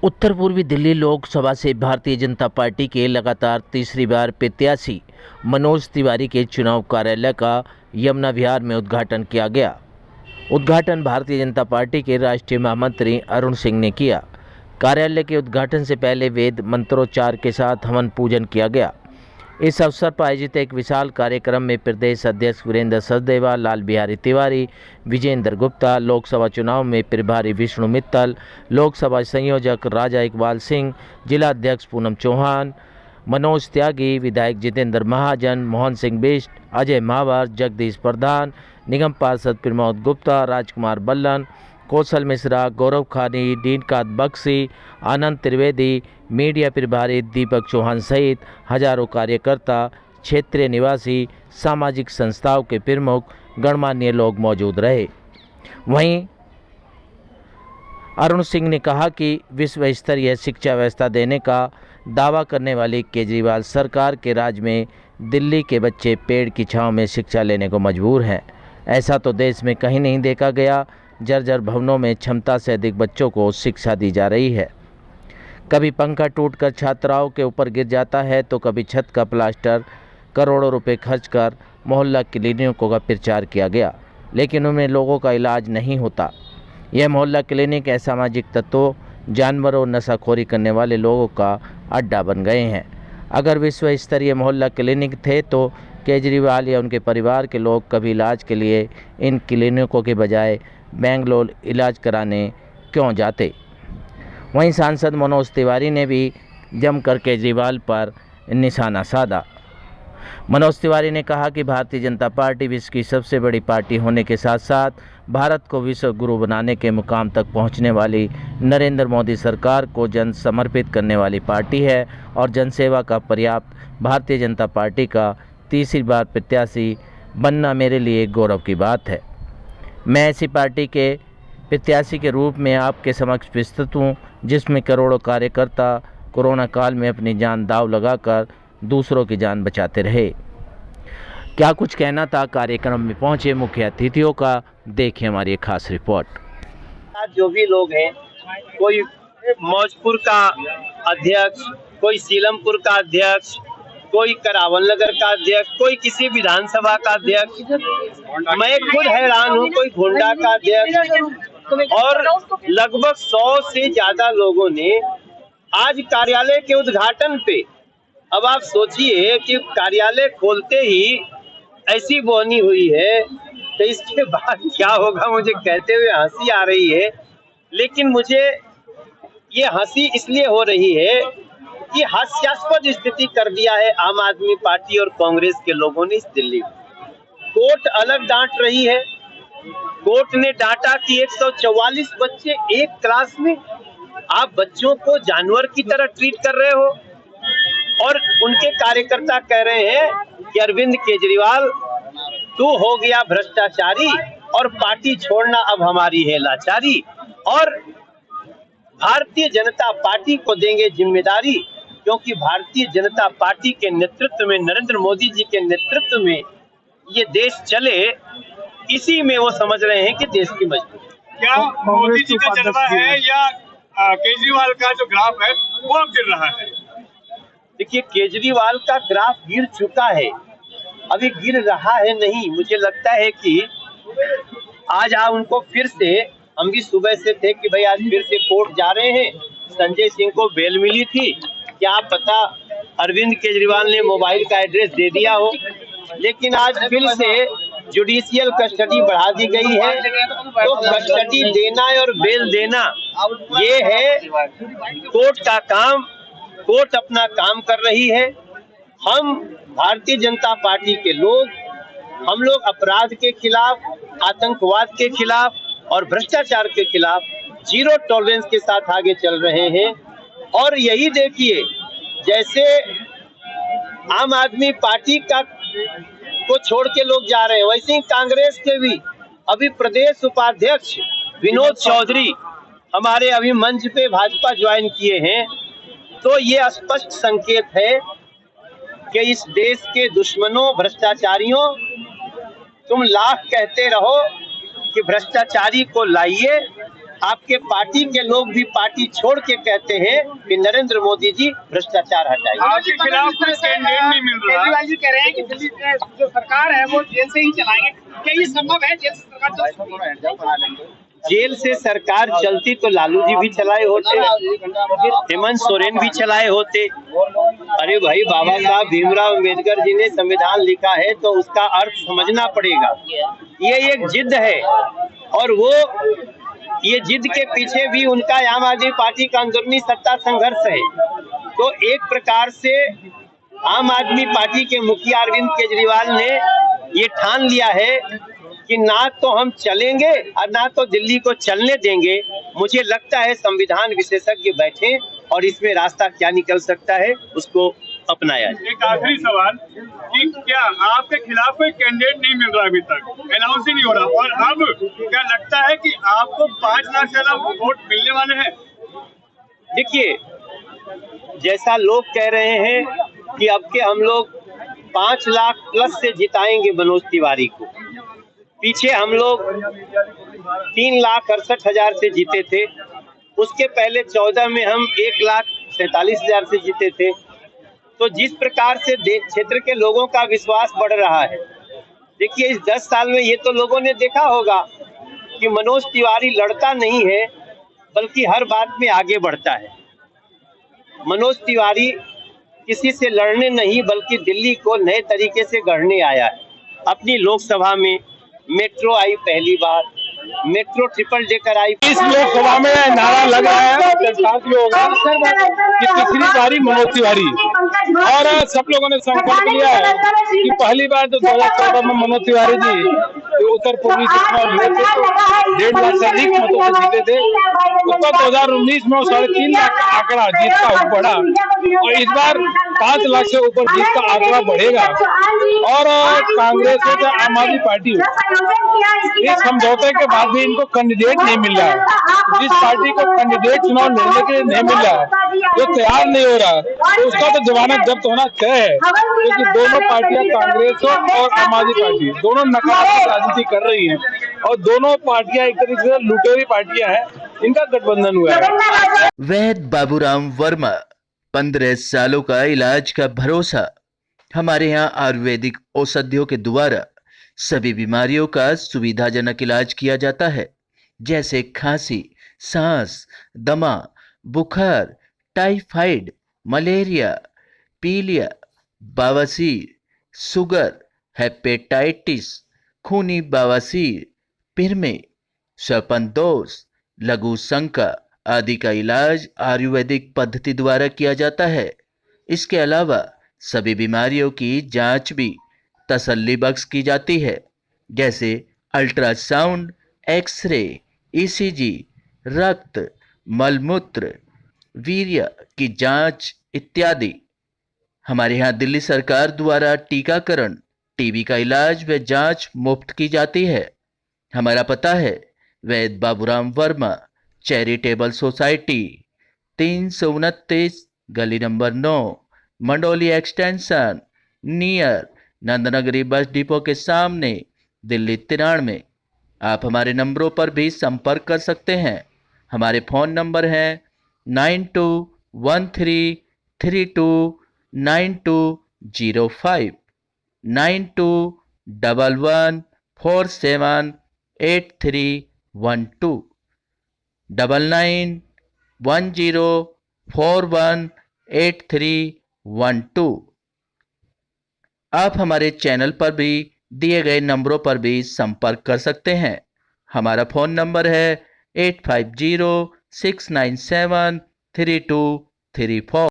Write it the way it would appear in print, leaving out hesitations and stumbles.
उत्तर पूर्वी दिल्ली लोकसभा से भारतीय जनता पार्टी के लगातार तीसरी बार प्रत्याशी मनोज तिवारी के चुनाव कार्यालय का यमुना विहार में उद्घाटन किया गया। उद्घाटन भारतीय जनता पार्टी के राष्ट्रीय महामंत्री अरुण सिंह ने किया। कार्यालय के उद्घाटन से पहले वेद मंत्रोच्चार के साथ हवन पूजन किया गया। इस अवसर पर आयोजित एक विशाल कार्यक्रम में प्रदेश अध्यक्ष वीरेंद्र सचदेवा, लाल बिहारी तिवारी, विजेंद्र गुप्ता, लोकसभा चुनाव में प्रभारी विष्णु मित्तल, लोकसभा संयोजक राजा इकबाल सिंह, जिला अध्यक्ष पूनम चौहान, मनोज त्यागी, विधायक जितेंद्र महाजन, मोहन सिंह बिष्ट, अजय महावर, जगदीश प्रधान, निगम पार्षद प्रमोद गुप्ता, राजकुमार बल्लन, कौशल मिश्रा, गौरव खानी, डीनकात बख्शी, आनंद त्रिवेदी, मीडिया प्रभारी दीपक चौहान सहित हजारों कार्यकर्ता, क्षेत्रीय निवासी, सामाजिक संस्थाओं के प्रमुख, गणमान्य लोग मौजूद रहे। वहीं अरुण सिंह ने कहा कि विश्व स्तरीय शिक्षा व्यवस्था देने का दावा करने वाली केजरीवाल सरकार के राज में दिल्ली के बच्चे पेड़ की छांव में शिक्षा लेने को मजबूर हैं। ऐसा तो देश में कहीं नहीं देखा गया। जर्जर भवनों में क्षमता से अधिक बच्चों को शिक्षा दी जा रही है। कभी पंखा टूटकर छात्राओं के ऊपर गिर जाता है तो कभी छत का प्लास्टर करोड़ों रुपए खर्च कर मोहल्ला क्लिनिकों का प्रचार किया गया, लेकिन उनमें लोगों का इलाज नहीं होता। यह मोहल्ला क्लिनिक असामाजिक तत्वों, जानवरों, नशाखोरी करने वाले लोगों का अड्डा बन गए हैं। अगर विश्व स्तरीय मोहल्ला क्लिनिक थे तो केजरीवाल या उनके परिवार के लोग कभी इलाज के लिए इन क्लिनिकों के बजाय बेंगलोर इलाज कराने क्यों जाते। वहीं सांसद मनोज तिवारी ने भी जमकर केजरीवाल पर निशाना साधा। मनोज तिवारी ने कहा कि भारतीय जनता पार्टी विश्व की सबसे बड़ी पार्टी होने के साथ साथ भारत को विश्व गुरु बनाने के मुकाम तक पहुंचने वाली नरेंद्र मोदी सरकार को जन समर्पित करने वाली पार्टी है और जनसेवा का पर्याप्त भारतीय जनता पार्टी का तीसरी बार प्रत्याशी बनना मेरे लिए गौरव की बात है। मैं ऐसी पार्टी के प्रत्याशी के रूप में आपके समक्ष प्रस्तुत हूँ जिसमें करोड़ों कार्यकर्ता कोरोना काल में अपनी जान दांव लगाकर दूसरों की जान बचाते रहे। क्या कुछ कहना था कार्यक्रम में पहुंचे मुख्य अतिथियों का, देखें हमारी एक खास रिपोर्ट। जो भी लोग हैं, कोई मौजपुर का अध्यक्ष, कोई सीलमपुर का अध्यक्ष, कोई करावल नगर का अध्यक्ष, कोई किसी विधानसभा का अध्यक्ष, मैं खुद हैरान हूँ, कोई गोंडा का अध्यक्ष, और लगभग 100 से ज्यादा लोगों ने आज कार्यालय के उद्घाटन पे, अब आप सोचिए कि कार्यालय खोलते ही ऐसी बोनी हुई है तो इसके बाद क्या होगा, मुझे कहते हुए हंसी आ रही है। लेकिन मुझे ये हंसी इसलिए हो रही है कि हास्यास्पद स्थिति कर दिया है आम आदमी पार्टी और कांग्रेस के लोगों ने इस दिल्ली में। कोर्ट अलग डांट रही है। कोर्ट ने डांटा कि 144 बच्चे एक क्लास में, आप बच्चों को जानवर की तरह ट्रीट कर रहे हो। और उनके कार्यकर्ता कह रहे हैं कि अरविंद केजरीवाल तू हो गया भ्रष्टाचारी और पार्टी छोड़ना अब हमारी है लाचारी, और भारतीय जनता पार्टी को देंगे जिम्मेदारी, क्योंकि भारतीय जनता पार्टी के नेतृत्व में, नरेंद्र मोदी जी के नेतृत्व में ये देश चले, इसी में वो समझ रहे हैं कि देश की मजबूती। क्या मोदी जी का जलवा है या केजरीवाल का जो ग्राफ है वो अब गिर रहा है? देखिए, केजरीवाल का ग्राफ गिर चुका है, अभी गिर रहा है नहीं। मुझे लगता है कि आज आप उनको फिर से, हम भी सुबह से थे कि भाई आज फिर से कोर्ट जा रहे हैं, संजय सिंह को बेल मिली थी, क्या पता अरविंद केजरीवाल ने मोबाइल का एड्रेस दे दिया हो, लेकिन आज फिर से जुडिशियल कस्टडी बढ़ा दी गई है। तो कस्टडी देना और बेल देना ये है कोर्ट का काम। कोर्ट अपना काम कर रही है। हम भारतीय जनता पार्टी के लोग, हम लोग अपराध के खिलाफ, आतंकवाद के खिलाफ और भ्रष्टाचार के खिलाफ जीरो टॉलरेंस के साथ आगे चल रहे हैं। और यही देखिए, जैसे आम आदमी पार्टी का को छोड़ के लोग जा रहे हैं, वैसे ही कांग्रेस के भी अभी प्रदेश उपाध्यक्ष विनोद चौधरी हमारे अभी मंच पे भाजपा ज्वाइन किए हैं। तो ये स्पष्ट संकेत है कि इस देश के दुश्मनों, भ्रष्टाचारियों, तुम लाख कहते रहो कि भ्रष्टाचारी को लाइए, आपके पार्टी के लोग भी पार्टी छोड़ के कहते हैं कि नरेंद्र मोदी जी भ्रष्टाचार हटाइए। आपके खिलाफ कोई कैंडिडेट नहीं मिल रहा। केजरीवाल जी कह रहे हैं कि दिल्ली में जो सरकार है वो जेल से ही चलाएंगे, क्या ये संभव है? जेल से सरकार जेल से सरकार चलती तो लालू जी भी चलाए होते, हेमंत सोरेन भी चलाए होते। अरे भाई, बाबा साहब भीमराव अम्बेडकर जी ने संविधान लिखा है तो उसका अर्थ समझना पड़ेगा। ये एक जिद है और वो ये जिद के पीछे भी उनका आम आदमी पार्टी का अंदरूनी सत्ता संघर्ष है। तो एक प्रकार से आम आदमी पार्टी के मुखिया अरविंद केजरीवाल ने ये ठान लिया है कि ना तो हम चलेंगे और ना तो दिल्ली को चलने देंगे। मुझे लगता है संविधान विशेषज्ञ बैठे और इसमें रास्ता क्या निकल सकता है उसको अपनाया जाए। एक आखिरी सवाल कि क्या आपके खिलाफ कोई कैंडिडेट नहीं मिल रहा अभी तक, अनाउंस ही नहीं हो रहा, और अब क्या लगता है कि आपको 5 लाख से ज्यादा वोट मिलने वाले हैं? देखिए, जैसा लोग कह रहे हैं कि अब के हम लोग 5 लाख प्लस से जिताएंगे मनोज तिवारी को, पीछे हम लोग 3,68,000 से जीते थे, उसके पहले 14 में हम 1,47,000 से जीते थे। तो जिस प्रकार से क्षेत्र के लोगों का विश्वास बढ़ रहा है, देखिए इस 10 साल में ये तो लोगों ने देखा होगा कि मनोज तिवारी लड़ता नहीं है बल्कि हर बात में आगे बढ़ता है। मनोज तिवारी किसी से लड़ने नहीं बल्कि दिल्ली को नए तरीके से गढ़ने आया है। अपनी लोकसभा में मेट्रो आई पहली बार, मेट्रो ट्रिपल डेकर आई। इस लोकसभा में नारा लग रहा है कि तीसरी बारी मनोज तिवारी, और सब लोगों ने संकल्प लिया है कि पहली बार तो 2014 में मनोज तिवारी जी उत्तर पूर्वी से चुनाव लड़े थे तो 1.5 लाख से अधिक मतों से जीते थे। उसका 2019 में 3.5 लाख का आंकड़ा जीत का बढ़ा और इस बार 5 लाख से ऊपर जीत का आंकड़ा बढ़ेगा। और कांग्रेस हो या आम आदमी पार्टी हो, इस समझौते के बाद भी इनको कैंडिडेट नहीं मिल रहा है। जिस पार्टी को कैंडिडेट चुनाव लड़ने के लिए नहीं मिल रहा है, जो तैयार नहीं हो रहा, तो उसका तो जमानत जब्त होना तय है, क्योंकि दोनों पार्टियां, कांग्रेस और आम आदमी पार्टी, दोनों नकारात्मक राजनीति कर रही हैं और दोनों पार्टियां एक तरीके से लुटेरी पार्टियां हैं, इनका गठबंधन हुआ है। वैद्य बाबूराम वर्मा, 15 सालों का इलाज का भरोसा। हमारे यहाँ आयुर्वेदिक औषधियों के द्वारा सभी बीमारियों का सुविधाजनक इलाज किया जाता है, जैसे खांसी, सांस, दमा, बुखार, टाइफाइड, मलेरिया, पीलिया, बवासीर, शुगर, हेपेटाइटिस, खूनी बवासीर, पिरमे, श्वपनदोष, लघु शंका आदि का इलाज आयुर्वेदिक पद्धति द्वारा किया जाता है। इसके अलावा सभी बीमारियों की जांच भी तसल्ली बख्श की जाती है, जैसे अल्ट्रासाउंड, एक्सरे, ईसीजी, रक्त, मलमूत्र, वीर्य की जांच इत्यादि। हमारे यहाँ दिल्ली सरकार द्वारा टीकाकरण, टीबी का इलाज व जांच मुफ्त की जाती है। हमारा पता है वैद्य बाबूराम वर्मा चैरिटेबल सोसाइटी, 329 गली number 9, Mandoli extension, near Nand Nagri bus depot के सामने, दिल्ली 93। आप हमारे नंबरों पर भी संपर्क कर सकते हैं। हमारे फ़ोन नंबर हैं 9213329205, 9211478312, 9910418312। आप हमारे चैनल पर भी दिए गए नंबरों पर भी संपर्क कर सकते हैं। हमारा फ़ोन नंबर है 8506973234।